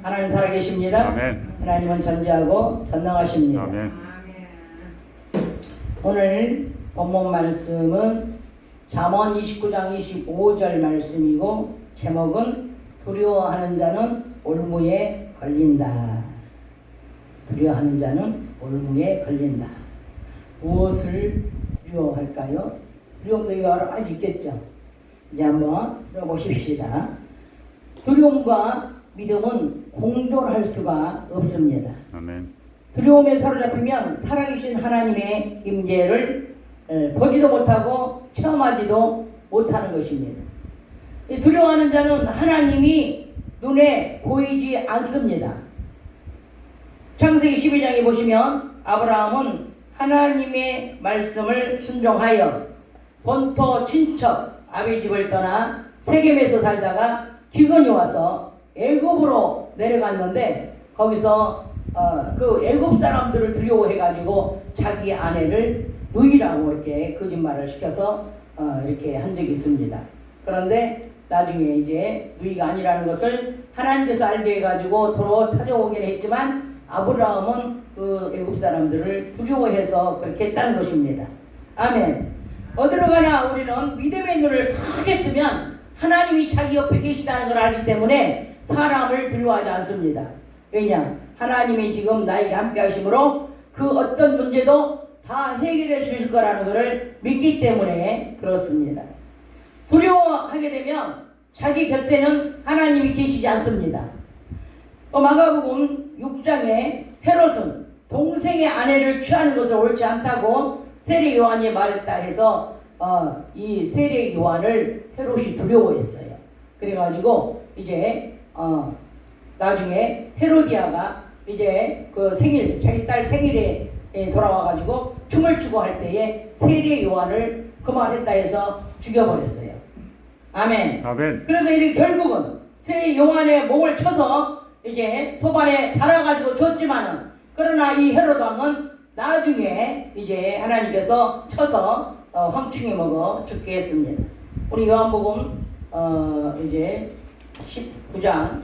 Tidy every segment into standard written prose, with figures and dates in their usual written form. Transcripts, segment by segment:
하나님 살아계십니다. 아멘. 하나님은 전지하고 전능하십니다. 아멘. 오늘 본문 말씀은 잠언 29장 25절 말씀이고 제목은 두려워하는 자는 올무에 걸린다. 두려워하는 자는 올무에 걸린다. 무엇을 두려워할까요? 두려움도 여러 가지 있겠죠. 이제 한번 들어보십시다. 두려움과 믿음은 공존할 수가 없습니다. 아멘. 두려움에 사로잡히면 살아계신 하나님의 임재를 보지도 못하고 체험하지도 못하는 것입니다. 두려워하는 자는 하나님이 눈에 보이지 않습니다. 창세기 12장에 보시면 아브라함은 하나님의 말씀을 순종하여 본토 친척 아비 집을 떠나 세겜에서 살다가 기근이 와서 애굽으로 내려갔는데 거기서 그 애굽 사람들을 두려워해가지고 자기 아내를 누이라고 이렇게 거짓말을 시켜서 이렇게 한 적이 있습니다. 그런데 나중에 이제 누이가 아니라는 것을 하나님께서 알게 해가지고 도로 찾아오긴 했지만 아브라함은 그 애굽 사람들을 두려워해서 그렇게 했다는 것입니다. 아멘. 어디로 가나 우리는 믿음의 눈을 크게 뜨면 하나님이 자기 옆에 계시다는 걸 알기 때문에 사람을 두려워하지 않습니다. 왜냐? 하나님이 지금 나에게 함께 하심으로 그 어떤 문제도 다 해결해 주실 거라는 것을 믿기 때문에 그렇습니다. 두려워하게 되면 자기 곁에는 하나님이 계시지 않습니다. 마가복음 6장에 헤롯은 동생의 아내를 취하는 것을 옳지 않다고 세례 요한이 말했다 해서 이 세례 요한을 헤롯이 두려워했어요. 그래가지고 이제 나중에 헤로디아가 이제 그 생일, 자기 딸 생일에 돌아와가지고 춤을 추고 할 때에 세례 요한을 그만했다 해서 죽여버렸어요. 아멘. 아멘. 그래서 이렇게 결국은 세례 요한의 목을 쳐서 이제 소반에 달아가지고 줬지만은 그러나 이 헤롯 왕은 나중에 이제 하나님께서 쳐서 황충이 먹어 죽게 했습니다. 우리 요한복음 이제 19장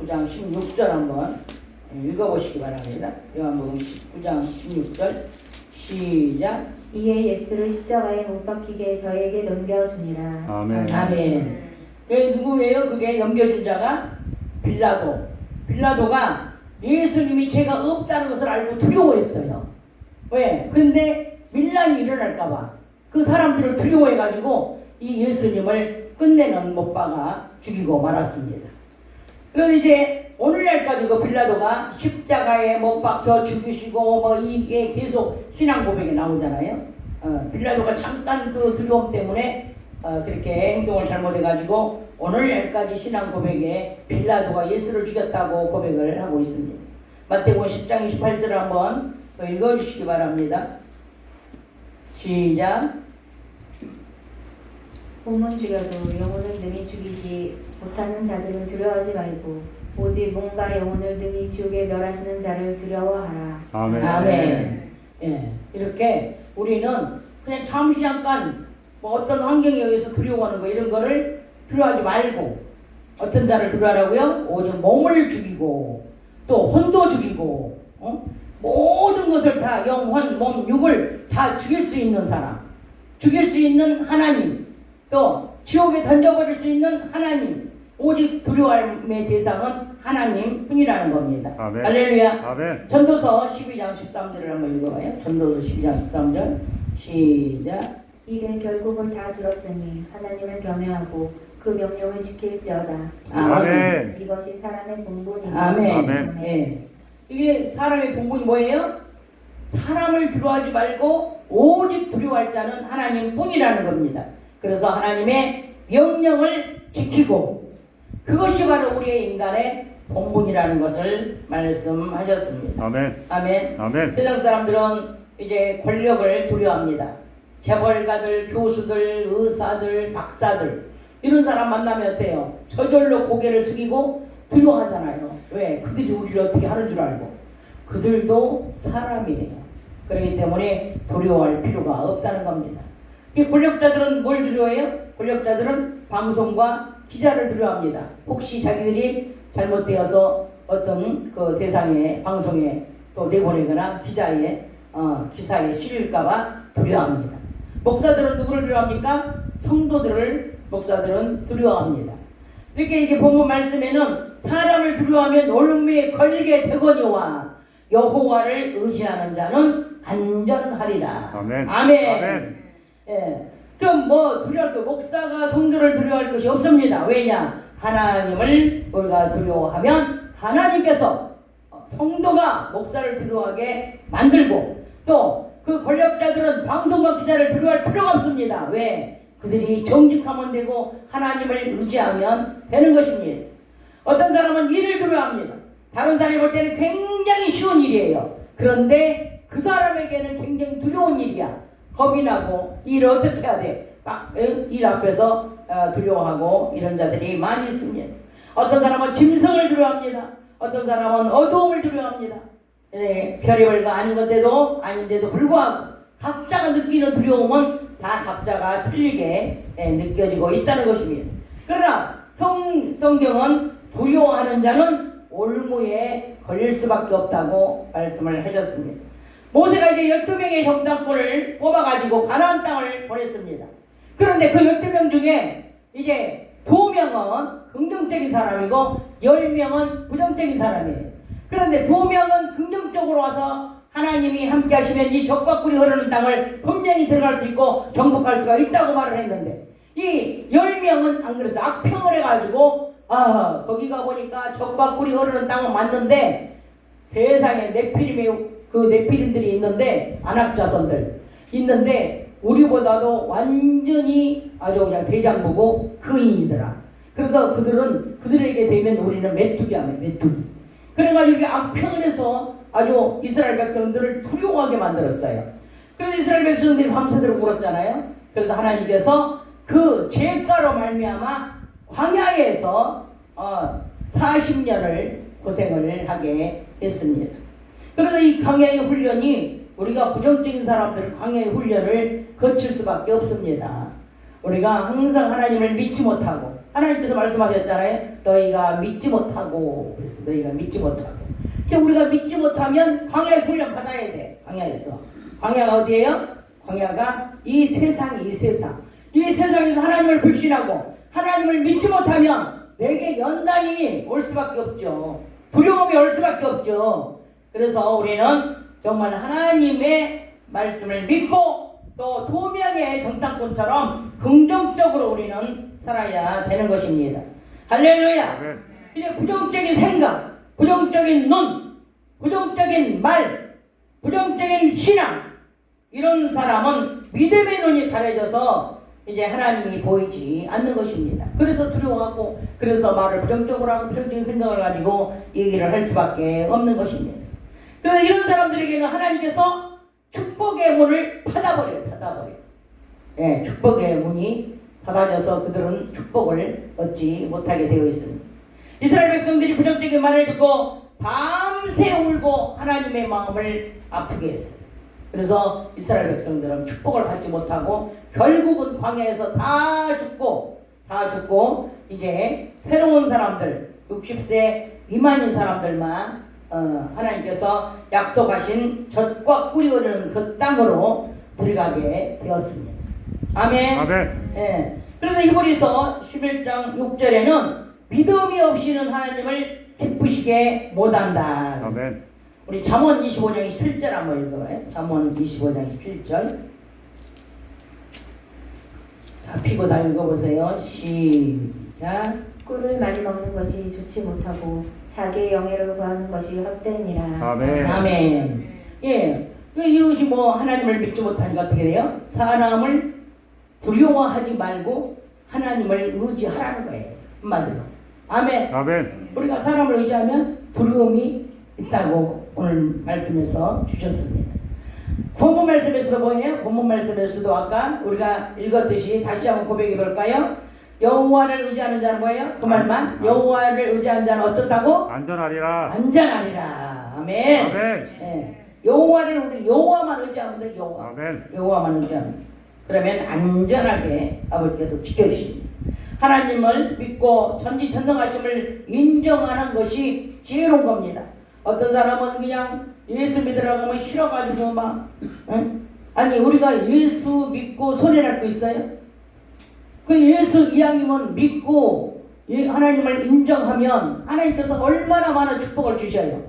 16절 한번 읽어보시기 바랍니다. 요한복음 19장 16절 시작. 이에 예수를 십자가에 못 박히게 저에게 넘겨주니라. 아멘. 아멘. 그게 누구예요? 그게 넘겨준 자가 빌라도. 빌라도가 예수님이 죄가 없다는 것을 알고 두려워했어요. 왜? 근데 밀란이 일어날까봐 그 사람들을 두려워해가지고 이 예수님을 끝내는 못 박아 죽이고 말았습니다. 그런데 이제 오늘날까지 그 빌라도가 십자가에 못 박혀 죽이시고 뭐 이게 계속 신앙 고백에 나오잖아요. 빌라도가 잠깐 그 두려움 때문에 그렇게 행동을 잘못해가지고 오늘날까지 신앙 고백에 빌라도가 예수를 죽였다고 고백을 하고 있습니다. 마태복음 10장 28절을 한번 더 읽어주시기 바랍니다. 시작. 몸은 죽여도 영혼을 능히 죽이지 못하는 자들은 두려워하지 말고 오직 몸과 영혼을 능히 지옥에 멸하시는 자를 두려워하라. 아멘. 아멘. 예, 이렇게 우리는 그냥 잠시 잠깐 뭐 어떤 환경에 의해서 두려워하는 거 이런 거를 두려워하지 말고 어떤 자를 두려워하라고요? 오직 몸을 죽이고 또 혼도 죽이고 모든 것을 다 영혼, 몸, 육을 다 죽일 수 있는 사람, 죽일 수 있는 하나님, 또 지옥에 던져버릴 수 있는 하나님, 오직 두려움의 대상은 하나님 뿐이라는 겁니다. 아멘. 할렐루야. 아멘. 전도서 12장 13절을 한번 읽어봐요. 전도서 12장 13절 시작. 이게 결국을 다 들었으니 하나님을 경외하고 그 명령을 지킬지어다. 아멘. 이것이 사람의 본분이다. 아멘. 아멘. 예. 이게 사람의 본분이 뭐예요? 사람을 두려워하지 말고 오직 두려워할 자는 하나님 뿐이라는 겁니다. 그래서 하나님의 명령을 지키고 그것이 바로 우리의 인간의 본분이라는 것을 말씀하셨습니다. 아멘. 아멘. 아멘. 세상 사람들은 이제 권력을 두려워합니다. 재벌가들, 교수들, 의사들, 박사들 이런 사람 만나면 어때요? 저절로 고개를 숙이고 두려워하잖아요. 왜? 그들이 우리를 어떻게 하는 줄 알고. 그들도 사람이에요. 그렇기 때문에 두려워할 필요가 없다는 겁니다. 이 권력자들은 뭘 두려워해요? 권력자들은 방송과 기자를 두려워합니다. 혹시 자기들이 잘못되어서 어떤 그 대상의 방송에 또 내보내거나 기사에 실릴까봐 두려워합니다. 목사들은 누구를 두려워합니까? 성도들을 목사들은 두려워합니다. 이렇게 이제 본문 말씀에는 사람을 두려워하면 올무에 걸리게 되거니와 여호와를 의지하는 자는 안전하리라. 아멘. 아멘. 아멘. 예. 그럼 뭐 두려워할 거 목사가 성도를 두려워할 것이 없습니다. 왜냐? 하나님을 우리가 두려워하면 하나님께서 성도가 목사를 두려워하게 만들고 또 그 권력자들은 방송과 기자를 두려워할 필요가 없습니다. 왜? 그들이 정직하면 되고 하나님을 의지하면 되는 것입니다. 어떤 사람은 일을 두려워합니다. 다른 사람이 볼 때는 굉장히 쉬운 일이에요. 그런데 그 사람에게는 굉장히 두려운 일이야. 겁이 나고 일을 어떻게 해야 돼? 막 일 앞에서 두려워하고 이런 자들이 많이 있습니다. 어떤 사람은 짐승을 두려워합니다. 어떤 사람은 어두움을 두려워합니다. 별의별거 아닌데도 불구하고 각자가 느끼는 두려움은 다 각자가 틀리게 느껴지고 있다는 것입니다. 그러나 성경은 두려워하는 자는 올무에 걸릴 수밖에 없다고 말씀을 해줬습니다. 모세가 이제 12명의 형장꾼을 뽑아가지고 가나안 땅을 보냈습니다. 그런데 그 12명 중에 이제 2명은 긍정적인 사람이고 10명은 부정적인 사람이에요. 그런데 2명은 긍정적으로 와서 하나님이 함께 하시면 이 적과 꿀이 흐르는 땅을 분명히 들어갈 수 있고 정복할 수가 있다고 말을 했는데 이 10명은 안 그래서 악평을 해가지고 거기 가보니까 적과 꿀이 흐르는 땅은 맞는데 세상에 네피림들이 있는데 안악자손들 있는데 우리보다도 완전히 아주 그냥 대장부고 거인이더라. 그래서 그들에게 되면 우리는 메뚜기야, 메뚜기. 그래가지고 이게 악평을 해서 아주 이스라엘 백성들을 두려워하게 만들었어요. 그래서 이스라엘 백성들이 밤새도록 울었잖아요. 그래서 하나님께서 그 죄가로 말미암아 광야에서 40년을 고생을 하게 했습니다. 그래서 이 광야의 훈련이 우리가 부정적인 사람들은 광야의 훈련을 거칠 수밖에 없습니다. 우리가 항상 하나님을 믿지 못하고 하나님께서 말씀하셨잖아요. 너희가 믿지 못하고 그래서 너희가 믿지 못하고 우리가 믿지 못하면 광야에서 훈련 받아야 돼. 광야가 어디예요? 광야가 이 세상에서 하나님을 불신하고 하나님을 믿지 못하면 내게 연단이 올 수밖에 없죠. 두려움이 올 수밖에 없죠. 그래서 우리는 정말 하나님의 말씀을 믿고 또 2명의 정탐꾼처럼 긍정적으로 우리는 살아야 되는 것입니다. 할렐루야. 네. 이제 부정적인 생각, 부정적인 눈, 부정적인 말, 부정적인 신앙 이런 사람은 믿음의 눈이 가려져서 이제 하나님이 보이지 않는 것입니다. 그래서 두려워하고 그래서 말을 부정적으로 하고 부정적인 생각을 가지고 얘기를 할 수밖에 없는 것입니다. 그래서 이런 사람들에게는 하나님께서 축복의 문을 닫아버려요. 예, 축복의 문이 닫아져서 그들은 축복을 얻지 못하게 되어 있습니다. 이스라엘 백성들이 부정적인 말을 듣고 밤새 울고 하나님의 마음을 아프게 했어요. 그래서 이스라엘 백성들은 축복을 받지 못하고 결국은 광야에서 다 죽고 이제 새로운 사람들 60세 미만인 사람들만 하나님께서 약속하신 젖과 꿀이 흐르는 그 땅으로 들어가게 되었습니다. 아멘. 아멘. 예. 그래서 히브리서 11장 6절에는 믿음이 없이는 하나님을 기쁘시게 못한다. 아멘. 우리 잠언 25장 27절 한번 읽어봐요. 잠언 25장 27절. 다 피고 다 읽어보세요. 시작. 꿀을 많이 먹는 것이 좋지 못하고 자기의 영예를 구하는 것이 헛되니라. 아멘. 아멘. 예. 이것이 하나님을 믿지 못하니까 어떻게 돼요? 사람을 두려워하지 말고 하나님을 의지하라는 거예요. 한마디로. 아멘. 아멘. 우리가 사람을 의지하면 두려움이 있다고 오늘 말씀에서 주셨습니다. 본문 말씀에서도 뭐예요? 본문 말씀에서도 아까 우리가 읽었듯이 다시 한번 고백해 볼까요? 여호와를 의지하는 자는 뭐예요? 그 말만. 여호와를 의지하는 자는 어떻다고? 안전하리라. 안전하리라. 아멘. 아멘. 예. 우리 여호와만 의지하면 돼. 아멘. 여호와만 의지하면 돼. 그러면 안전하게 아버지께서 지켜주십니다. 하나님을 믿고 전지전능하심을 인정하는 것이 지혜로운 겁니다. 어떤 사람은 그냥 예수 믿으라고 하면 싫어가지고 막 아니 우리가 예수 믿고 소리날 거 있어요? 그 예수 이왕이면 믿고 하나님을 인정하면 하나님께서 얼마나 많은 축복을 주셔요.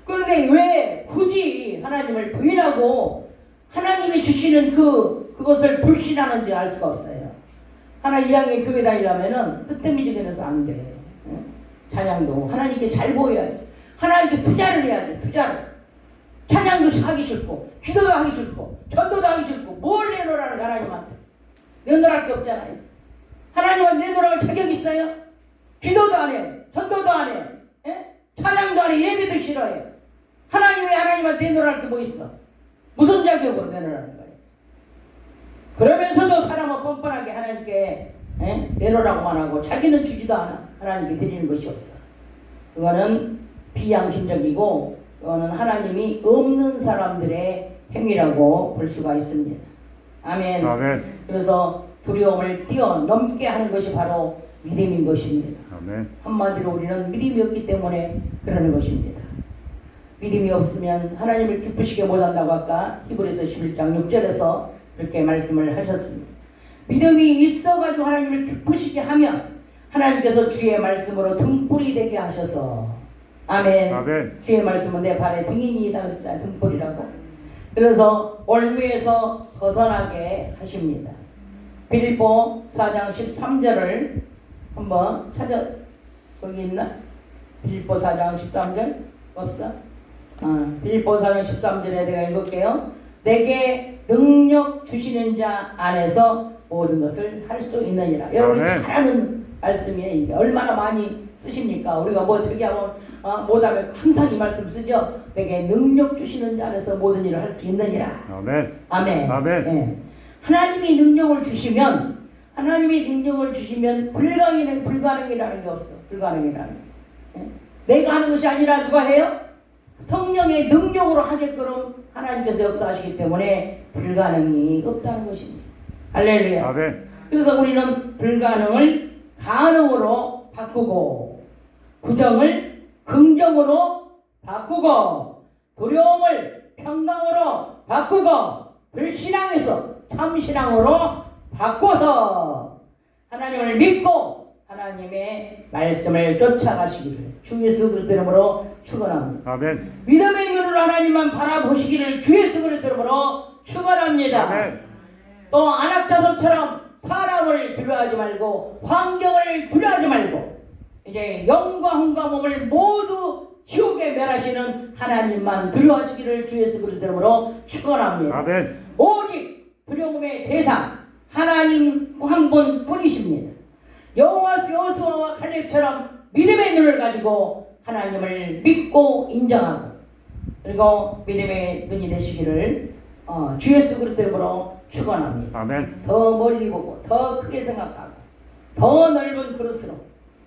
그런데 왜 굳이 하나님을 부인하고 하나님이 주시는 그것을 불신하는지 알 수가 없어요. 하나 이왕에 교회 다니려면은 뜻대미지근해서 안 돼. 찬양도 하나님께 잘 보여야 돼. 하나님께 투자를 해야 돼. 투자를. 찬양도 하기 싫고 기도도 하기 싫고 전도도 하기 싫고 뭘 내놓으라는 하나님한테. 내놓을 게 없잖아요. 하나님은 내놓으라고 자격 있어요? 기도도 안 해. 전도도 안 해. 찬양도 안 해. 예배도 싫어해. 하나님이 하나님한테 내놓을 게 뭐 있어? 무슨 자격으로 내놓으라는 거예요? 그러면서도 사람은 뻔뻔하게 하나님께 내놓으라고만 하고 자기는 주지도 않아. 하나님께 드리는 것이 없어. 그거는 비양심적이고 그거는 하나님이 없는 사람들의 행위라고 볼 수가 있습니다. 아멘. 아멘. 그래서 두려움을 뛰어넘게 하는 것이 바로 믿음인 것입니다. 아멘. 한마디로 우리는 믿음이 없기 때문에 그러는 것입니다. 믿음이 없으면 하나님을 기쁘시게 못한다고 아까 히브리서 11장 6절에서 그렇게 말씀을 하셨습니다. 믿음이 있어가지고 하나님을 기쁘시게 하면 하나님께서 주의 말씀으로 등불이 되게 하셔서 아멘. 아멘. 주의 말씀은 내 발의 등인이다 그랬잖아요. 등불이라고. 그래서 올무에서 벗어나게 하십니다. 빌립보 4장 13절을 한번 찾아 거기 있나? 빌립보 4장 13절 없어? 빌립보 4장 13절에 내가 읽을게요. 내게 능력 주시는 자 안에서 모든 것을 할 수 있느니라. 여러분이 잘 아는 말씀이에요. 이게 얼마나 많이 쓰십니까? 우리가 뭐 저기 하면 못하면 항상 이 말씀 쓰죠. 내게 능력 주시는 자 안에서 모든 일을 할 수 있느니라. 아멘. 아멘. 아멘. 네. 하나님이 능력을 주시면 불가능이라는 게 없어. 불가능이라는 게. 내가 하는 것이 아니라 누가 해요? 성령의 능력으로 하게끔 하나님께서 역사하시기 때문에 불가능이 없다는 것입니다. 할렐루야. 아멘. 그래서 우리는 불가능을 가능으로 바꾸고 부정을 긍정으로 바꾸고 두려움을 평강으로 바꾸고 불신앙에서 참신앙으로 바꿔서 하나님을 믿고 하나님의 말씀을 쫓아가시기를 주 예수 그리스도 이름으로 축원합니다. 아멘. 믿음의 눈으로 하나님만 바라보시기를 주 예수 그리스도 이름으로 축원합니다. 아멘. 또 안악자손처럼 사람을 두려워하지 말고 환경을 두려워하지 말고 이제 영과 혼과 몸을 모두 지옥에 멸하시는 하나님만 두려워하시기를 주 예수 그리스도 이름으로 축원합니다. 아멘. 오직 두려움의 대상 하나님 한 분뿐이십니다. 여호수아와 칼렙처럼 믿음의 눈을 가지고 하나님을 믿고 인정하고 그리고 믿음의 눈이 되시기를 주 예수 그리스도 이름으로 축원합니다. 아멘. 더 멀리 보고 더 크게 생각하고 더 넓은 그릇으로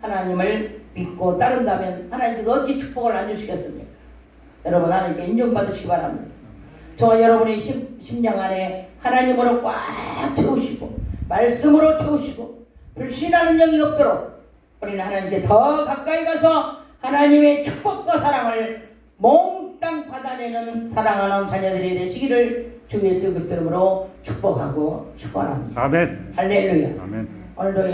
하나님을 믿고 따른다면 하나님께서 어찌 축복을 안 주시겠습니까? 여러분 하나님께 인정받으시기 바랍니다. 저와 여러분의 심령 안에 하나님으로 꽉 채우시고 말씀으로 채우시고 불신하는 영이 없도록 우리는 하나님께 더 가까이 가서 하나님의 축복과 사랑을 몽땅 받아내는 사랑하는 자녀들이 되시기를 주 예수 그리스도 이름으로 축복하고 축원합니다. 아멘. 할렐루야. 아멘. 오늘도